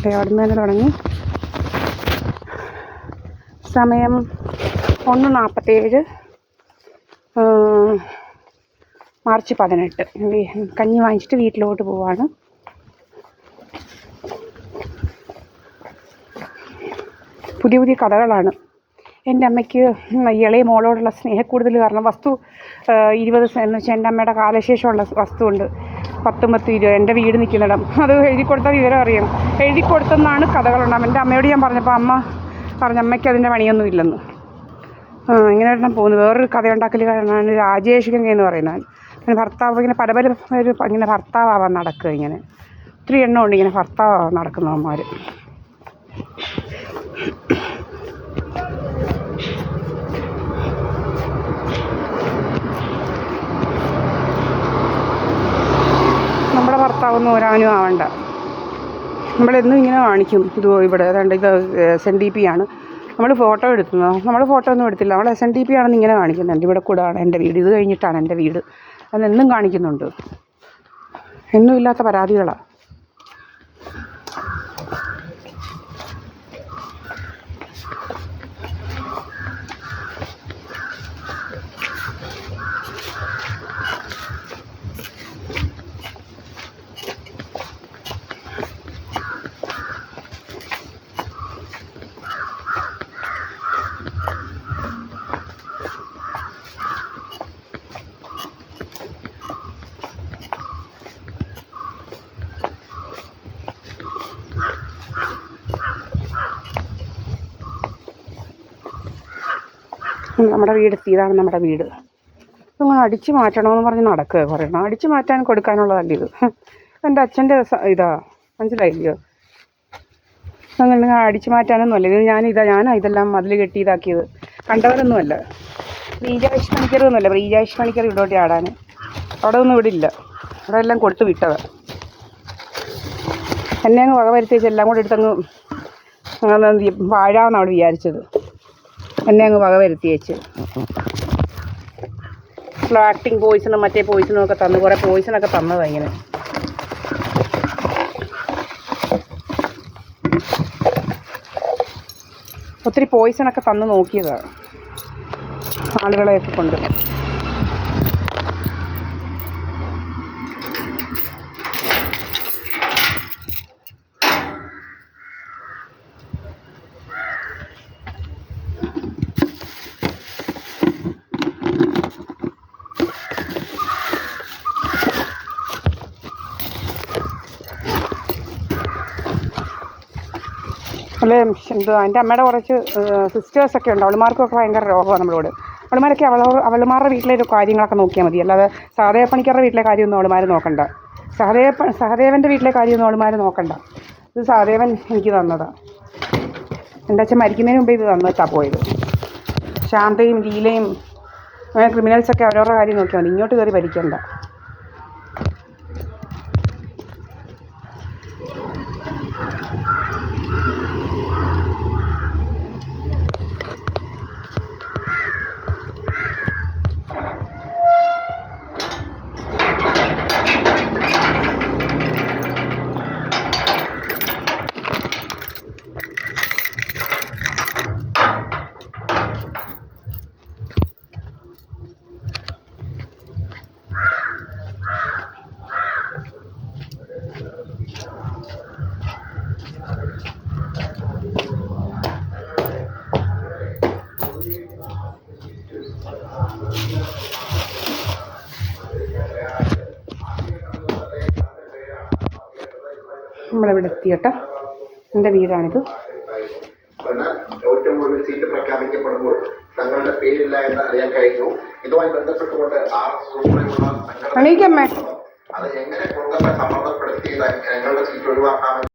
അവിടുന്ന് തന്നെ തുടങ്ങി. സമയം 1:47, മാർച്ച് 18. കഞ്ഞി വാങ്ങിച്ചിട്ട് വീട്ടിലോട്ട് പോവാണ്. പുതിയ പുതിയ കഥകളാണ്. എൻ്റെ അമ്മയ്ക്ക് ഇളയ മോളോടുള്ള സ്നേഹക്കൂടുതൽ കാരണം വസ്തു 20 എന്ന് വെച്ചാൽ എൻ്റെ അമ്മയുടെ കാലശേഷമുള്ള വസ്തുവുണ്ട് 10, 20. എൻ്റെ വീട് നിൽക്കുന്നിടം അത് എഴുതി കൊടുത്ത വിവരം അറിയാം. എഴുതി കൊടുത്തെന്നാണ് കഥകളുണ്ടാകും. എൻ്റെ അമ്മയോട് ഞാൻ പറഞ്ഞപ്പോൾ അമ്മ അമ്മയ്ക്ക് അതിൻ്റെ പണിയൊന്നും ഇല്ലെന്ന്. ഇങ്ങനെ പോകുന്നു. വേറൊരു കഥയുണ്ടാക്കലുകാരനാണ് രാജേഷ് ഗംഗ എന്ന് പറയുന്നത്. അങ്ങനെ ഭർത്താവ് ഇങ്ങനെ പല ഇങ്ങനെ ഭർത്താവാൻ നടക്കുക. ഇങ്ങനെ ഒത്തിരി എണ്ണമുണ്ട് ഇങ്ങനെ ഭർത്താവാൻ നടക്കുന്നവന്മാർ. നമ്മുടെ ഭർത്താവൊന്നും ഒരാനും ആവണ്ട. നമ്മളെന്നും ഇങ്ങനെ കാണിക്കും. ഇത് ഇവിടെ ഏതാണ്ട് ഇത് SNDP ആണ്. നമ്മൾ ഫോട്ടോ എടുത്തുന്നോ? നമ്മൾ ഫോട്ടോ ഒന്നും എടുത്തില്ല. നമ്മൾ SNDP ആണെന്ന് ഇങ്ങനെ കാണിക്കുന്നത്. എൻ്റെ ഇവിടെ കൂടെയാണ് എൻ്റെ വീട്, ഇത് കഴിഞ്ഞിട്ടാണ് എൻ്റെ വീട്. അതെന്നും കാണിക്കുന്നുണ്ട്. എന്നും ഇല്ലാത്ത പരാതികളാണ്. നമ്മുടെ വീട് ഇതാണ് നമ്മുടെ വീട്. ഇതൊന്ന് അടിച്ചു മാറ്റണമെന്ന് പറഞ്ഞ് നടക്കുക പറയണം. അടിച്ചു മാറ്റാൻ കൊടുക്കാനുള്ളതല്ല ഇത്. എൻ്റെ അച്ഛൻ്റെ ഇതാ, മനസ്സിലായില്ലയോ? അങ്ങനെ അടിച്ചു മാറ്റാനൊന്നുമല്ല ഇത്. ഞാനാണ് ഇതെല്ലാം മതിൽ കെട്ടി ഇതാക്കിയത്. കണ്ടവരൊന്നുമല്ല. പ്രീജാഷ് പണിക്കറൊന്നുമല്ല. പ്രീജാഷ് പണിക്കർ ഇവിടോട്ട് ആടാൻ അവിടെ ഒന്നും ഇവിടെ ഇല്ല. അവിടെ എല്ലാം കൊടുത്തു വിട്ടത്. എന്നെ അങ്ങ് വക വരുത്തി വെച്ച് എല്ലാം കൂടെ എടുത്തങ്ങ് വാഴാമെന്നാണ് അവിടെ വിചാരിച്ചത്. എന്നെ അങ്ങ് വക വരുത്തി വെച്ച് ആക്ടിങ് പോയിസണും മറ്റേ പോയിസണും ഒക്കെ തന്നു. കുറേ പോയിസണൊക്കെ തന്നതാണ് ഇങ്ങനെ. ഒത്തിരി പോയിസണൊക്കെ തന്ന് നോക്കിയതാണ് ആളുകളെയൊക്കെ കൊണ്ട്. അല്ലേ എന്തോ എൻ്റെ അമ്മയുടെ കുറച്ച് സിസ്റ്റേഴ്സൊക്കെ ഉണ്ട്. അവളുമാർക്കൊക്കെ ഭയങ്കര രോഗമാണ് നമ്മളോട്. അവളുമാരൊക്കെ അവളുമാരുടെ വീട്ടിലെ കാര്യങ്ങളൊക്കെ നോക്കിയാൽ മതി. അല്ലാതെ സഹദേവ പണിക്കരുടെ വീട്ടിലെ കാര്യമൊന്നും അവളുമാർ നോക്കണ്ട. സഹദേവൻ്റെ വീട്ടിലെ കാര്യമൊന്നും അവളുമാർ നോക്കണ്ട. ഇത് സഹദേവൻ എനിക്ക് തന്നതാണ്. എൻ്റെ അച്ഛൻ മരിക്കുന്നതിന് മുമ്പ് ഇത് തന്നിട്ടാണ് പോയത്. ശാന്തയും ലീലയും അങ്ങനെ ക്രിമിനൽസൊക്കെ അവരവരുടെ കാര്യം നോക്കിയാൽ മതി. ഇങ്ങോട്ട് കയറി ഭരിക്കണ്ട. നമ്മളിവിടെ എത്തിയട്ടോ. എൻ്റെ വീടാണിത്. ഏറ്റവും കൂടുതൽ സീറ്റ് പ്രഖ്യാപിക്കപ്പെടുമ്പോൾ തങ്ങളുടെ പേരില്ല എന്ന് അറിയാൻ കഴിഞ്ഞു. ഇതുമായി ബന്ധപ്പെട്ടുകൊണ്ട് എണീക്കമ്മേ അത് എങ്ങനെ സമ്മർദ്ദപ്പെടുത്തി ഞങ്ങളുടെ സീറ്റ് ഒഴിവാക്കാമെന്ന്